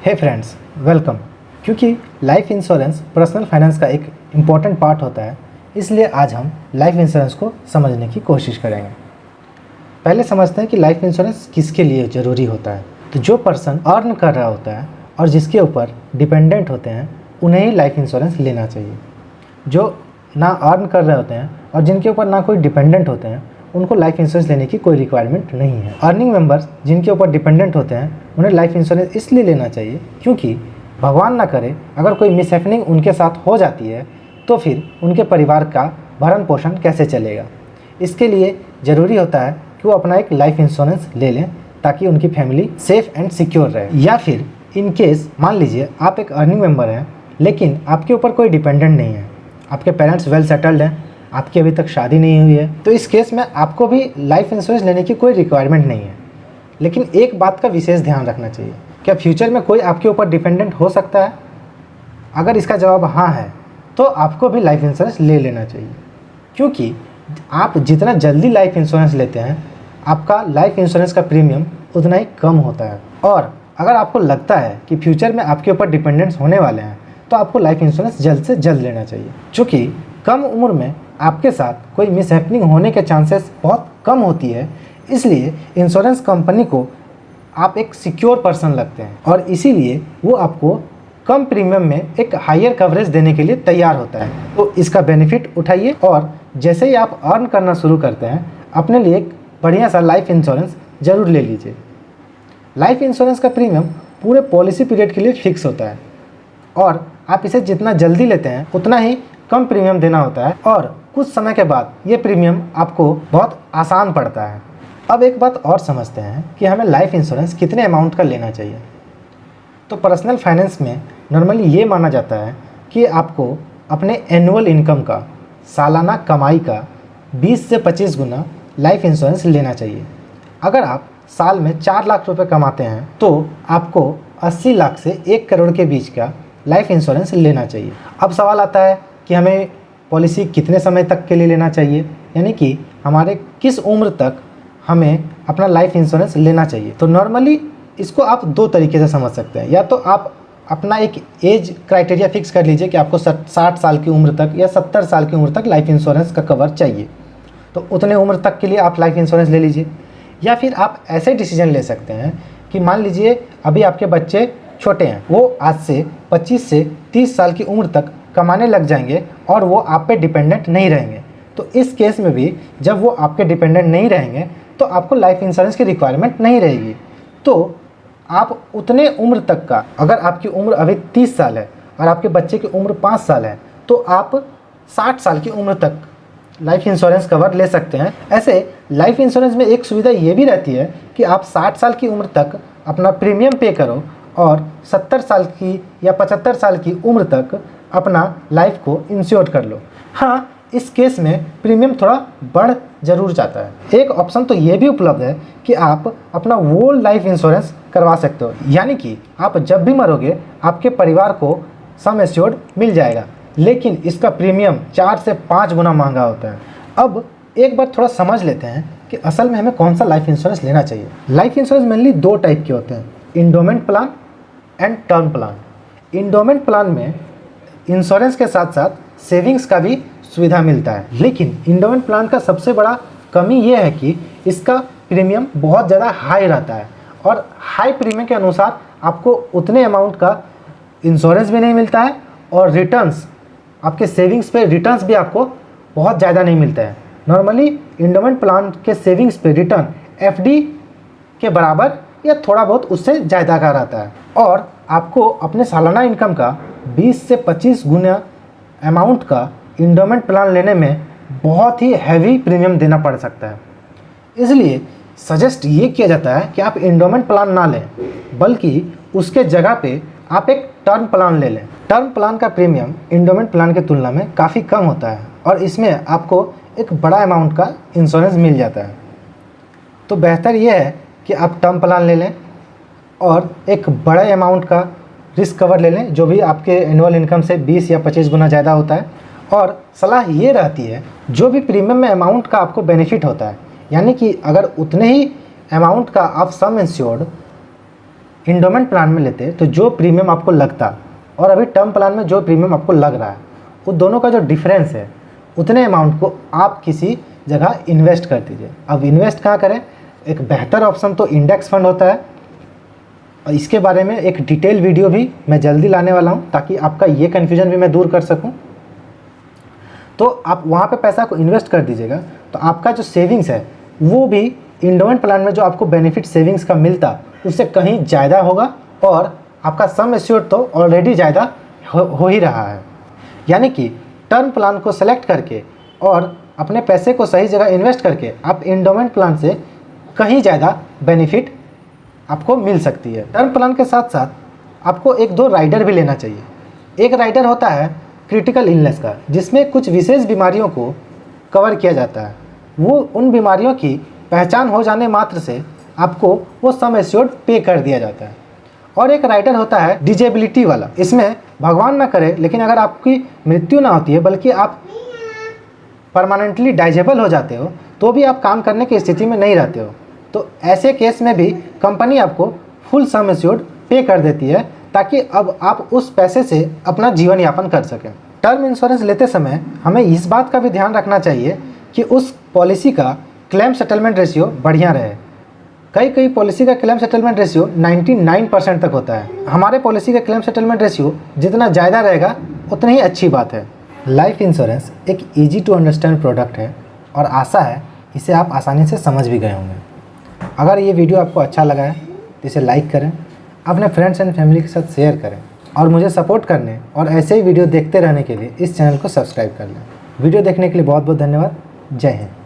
हे friends, welcome. क्योंकि life insurance personal finance का एक इम्पॉर्टेंट पार्ट होता है, इसलिए आज हम लाइफ इंश्योरेंस को समझने की कोशिश करेंगे। पहले समझते हैं कि लाइफ इंश्योरेंस किसके लिए ज़रूरी होता है। तो जो पर्सन अर्न कर रहा होता है और जिसके ऊपर डिपेंडेंट होते हैं, उन्हें ही लाइफ इंश्योरेंस लेना चाहिए। जो ना अर्न कर रहे होते हैं और जिनके ऊपर ना कोई डिपेंडेंट होते हैं, उनको लाइफ इंश्योरेंस लेने की कोई रिक्वायरमेंट नहीं है। अर्निंग मेंबर्स जिनके ऊपर डिपेंडेंट होते हैं, उन्हें लाइफ इंश्योरेंस इसलिए लेना चाहिए क्योंकि भगवान ना करे अगर कोई मिसहैपनिंग उनके साथ हो जाती है तो फिर उनके परिवार का भरण पोषण कैसे चलेगा। इसके लिए ज़रूरी होता है कि वो अपना एक लाइफ इंश्योरेंस ले लें ताकि उनकी फैमिली सेफ़ एंड सिक्योर रहे। या फिर इन केस मान लीजिए आप एक अर्निंग मेंबर हैं लेकिन आपके ऊपर कोई डिपेंडेंट नहीं है, आपके पेरेंट्स वेल सेटल्ड हैं, आपकी अभी तक शादी नहीं हुई है, तो इस केस में आपको भी लाइफ इंश्योरेंस लेने की कोई रिक्वायरमेंट नहीं है। लेकिन एक बात का विशेष ध्यान रखना चाहिए, क्या फ्यूचर में कोई आपके ऊपर डिपेंडेंट हो सकता है? अगर इसका जवाब हाँ है तो आपको भी लाइफ इंश्योरेंस ले लेना चाहिए, क्योंकि आप जितना जल्दी लाइफ इंश्योरेंस लेते हैं, आपका लाइफ इंश्योरेंस का प्रीमियम उतना ही कम होता है। और अगर आपको लगता है कि फ्यूचर में आपके ऊपर डिपेंडेंट्स होने वाले हैं, तो आपको लाइफ इंश्योरेंस जल्द से जल्द लेना चाहिए। चूँकि कम उम्र में आपके साथ कोई मिसहैपनिंग होने के चांसेस बहुत कम होती है, इसलिए इंश्योरेंस कंपनी को आप एक सिक्योर पर्सन लगते हैं और इसीलिए वो आपको कम प्रीमियम में एक हायर कवरेज देने के लिए तैयार होता है। तो इसका बेनिफिट उठाइए और जैसे ही आप अर्न करना शुरू करते हैं, अपने लिए एक बढ़िया सा लाइफ इंश्योरेंस ज़रूर ले लीजिए। लाइफ इंश्योरेंस का प्रीमियम पूरे पॉलिसी पीरियड के लिए फिक्स होता है और आप इसे जितना जल्दी लेते हैं उतना ही कम प्रीमियम देना होता है और कुछ समय के बाद ये प्रीमियम आपको बहुत आसान पड़ता है। अब एक बात और समझते हैं कि हमें लाइफ इंश्योरेंस कितने अमाउंट का लेना चाहिए। तो पर्सनल फाइनेंस में नॉर्मली ये माना जाता है कि आपको अपने एनुअल इनकम का, सालाना कमाई का 20 से 25 गुना लाइफ इंश्योरेंस लेना चाहिए। अगर आप साल में 4 लाख रुपए कमाते हैं तो आपको 80 लाख से 1 करोड़ के बीच का लाइफ इंश्योरेंस लेना चाहिए। अब सवाल आता है कि हमें पॉलिसी कितने समय तक के लिए लेना चाहिए, यानी कि हमारे किस उम्र तक हमें अपना लाइफ इंश्योरेंस लेना चाहिए। तो नॉर्मली इसको आप दो तरीके से समझ सकते हैं। या तो आप अपना एक एज क्राइटेरिया फिक्स कर लीजिए कि आपको 60 साल की उम्र तक या 70 साल की उम्र तक लाइफ इंश्योरेंस का कवर चाहिए, तो उतने उम्र तक के लिए आप लाइफ इंश्योरेंस ले लीजिए। या फिर आप ऐसे डिसीजन ले सकते हैं कि मान लीजिए अभी आपके बच्चे छोटे हैं, वो आज से 25 से 30 साल की उम्र तक कमाने लग जाएंगे और वो आप पे डिपेंडेंट नहीं रहेंगे। तो इस केस में भी जब वो आपके डिपेंडेंट नहीं रहेंगे तो आपको लाइफ इंश्योरेंस की रिक्वायरमेंट नहीं रहेगी। तो आप उतने उम्र तक का, अगर आपकी उम्र अभी 30 साल है और आपके बच्चे की उम्र 5 साल है, तो आप 60 साल की उम्र तक लाइफ इंश्योरेंस कवर ले सकते हैं। ऐसे लाइफ इंश्योरेंस में एक सुविधा ये भी रहती है कि आप 60 साल की उम्र तक अपना प्रीमियम पे करो और 70 साल की या 75 साल की उम्र तक अपना लाइफ को इंश्योर कर लो। हाँ, इस केस में प्रीमियम थोड़ा बढ़ जरूर जाता है। एक ऑप्शन तो ये भी उपलब्ध है कि आप अपना वो लाइफ इंश्योरेंस करवा सकते हो, यानी कि आप जब भी मरोगे आपके परिवार को सम एश्योर्ड मिल जाएगा, लेकिन इसका प्रीमियम 4 से 5 गुना महंगा होता है। अब एक बार थोड़ा समझ लेते हैं कि असल में हमें कौन सा लाइफ इंश्योरेंस लेना चाहिए। लाइफ इंश्योरेंस मेनली 2 टाइप के होते हैं, endowment plan and term plan. Endowment plan में इंश्योरेंस के साथ साथ सेविंग्स का भी सुविधा मिलता है, लेकिन इंडोमेंट प्लान का सबसे बड़ा कमी ये है कि इसका प्रीमियम बहुत ज़्यादा हाई रहता है और हाई प्रीमियम के अनुसार आपको उतने अमाउंट का इंश्योरेंस भी नहीं मिलता है और रिटर्न्स, आपके सेविंग्स पे रिटर्न्स भी आपको बहुत ज़्यादा नहीं मिलता है। नॉर्मली इंडोमेंट प्लान के सेविंग्स पे रिटर्न एफडी के बराबर या थोड़ा बहुत उससे ज़्यादा का रहता है और आपको अपने सालाना इनकम का 20 से 25 गुना अमाउंट का इंडोमेंट प्लान लेने में बहुत ही हैवी प्रीमियम देना पड़ सकता है। इसलिए सजेस्ट ये किया जाता है कि आप इंडोमेंट प्लान ना लें, बल्कि उसके जगह पे आप एक टर्म प्लान ले लें। टर्म प्लान का प्रीमियम इंडोमेंट प्लान की तुलना में काफ़ी कम होता है और इसमें आपको एक बड़ा अमाउंट का इंश्योरेंस मिल जाता है। तो बेहतर यह है कि आप टर्म प्लान ले लें और एक बड़े अमाउंट का रिस्क कवर ले लें, जो भी आपके एनुअल इनकम से 20 या 25 गुना ज़्यादा होता है। और सलाह ये रहती है, जो भी प्रीमियम में अमाउंट का आपको बेनिफिट होता है, यानी कि अगर उतने ही अमाउंट का आप सम इंश्योर्ड इंडोमेंट प्लान में लेते तो जो प्रीमियम आपको लगता और अभी टर्म प्लान में जो प्रीमियम आपको लग रहा है, उन दोनों का जो डिफरेंस है, उतने अमाउंट को आप किसी जगह इन्वेस्ट कर दीजिए। अब इन्वेस्ट कहाँ करें? एक बेहतर ऑप्शन तो इंडेक्स फंड होता है, और इसके बारे में एक डिटेल वीडियो भी मैं जल्दी लाने वाला हूँ ताकि आपका ये कन्फ्यूजन भी मैं दूर कर सकूँ। तो आप वहाँ पे पैसा को इन्वेस्ट कर दीजिएगा, तो आपका जो सेविंग्स है वो भी इंडोमेंट प्लान में जो आपको बेनिफिट सेविंग्स का मिलता उससे कहीं ज़्यादा होगा, और आपका सम एश्योर्ड तो ऑलरेडी ज़्यादा हो ही रहा है। यानी कि टर्म प्लान को सेलेक्ट करके और अपने पैसे को सही जगह इन्वेस्ट करके आप इंडोमेंट प्लान से कहीं ज़्यादा बेनिफिट आपको मिल सकती है। टर्म प्लान के साथ साथ आपको एक दो राइडर भी लेना चाहिए। एक राइडर होता है क्रिटिकल इलनेस का, जिसमें कुछ विशेष बीमारियों को कवर किया जाता है। वो उन बीमारियों की पहचान हो जाने मात्र से आपको वो सम एश्योर्ड पे कर दिया जाता है। और एक राइडर होता है डिजेबिलिटी वाला। इसमें भगवान ना करे लेकिन अगर आपकी मृत्यु ना होती है बल्कि आप परमानेंटली डाइजेबल हो जाते हो, तो भी आप काम करने की स्थिति में नहीं रहते हो, तो ऐसे केस में भी कंपनी आपको फुल सम एश्योर्ड पे कर देती है ताकि अब आप उस पैसे से अपना जीवन यापन कर सकें। टर्म इंश्योरेंस लेते समय हमें इस बात का भी ध्यान रखना चाहिए कि उस पॉलिसी का क्लेम सेटलमेंट रेशियो बढ़िया रहे। कई पॉलिसी का क्लेम सेटलमेंट रेशियो 99% तक होता है। हमारे पॉलिसी का क्लेम सेटलमेंट रेशियो जितना ज़्यादा रहेगा उतनी ही अच्छी बात है। लाइफ इंश्योरेंस एक ईजी टू अंडरस्टैंड प्रोडक्ट है और आशा है इसे आप आसानी से समझ भी गए होंगे। अगर ये वीडियो आपको अच्छा लगा है तो इसे लाइक करें, अपने फ्रेंड्स एंड फैमिली के साथ शेयर करें, और मुझे सपोर्ट करने और ऐसे ही वीडियो देखते रहने के लिए इस चैनल को सब्सक्राइब कर लें। वीडियो देखने के लिए बहुत बहुत धन्यवाद। जय हिंद।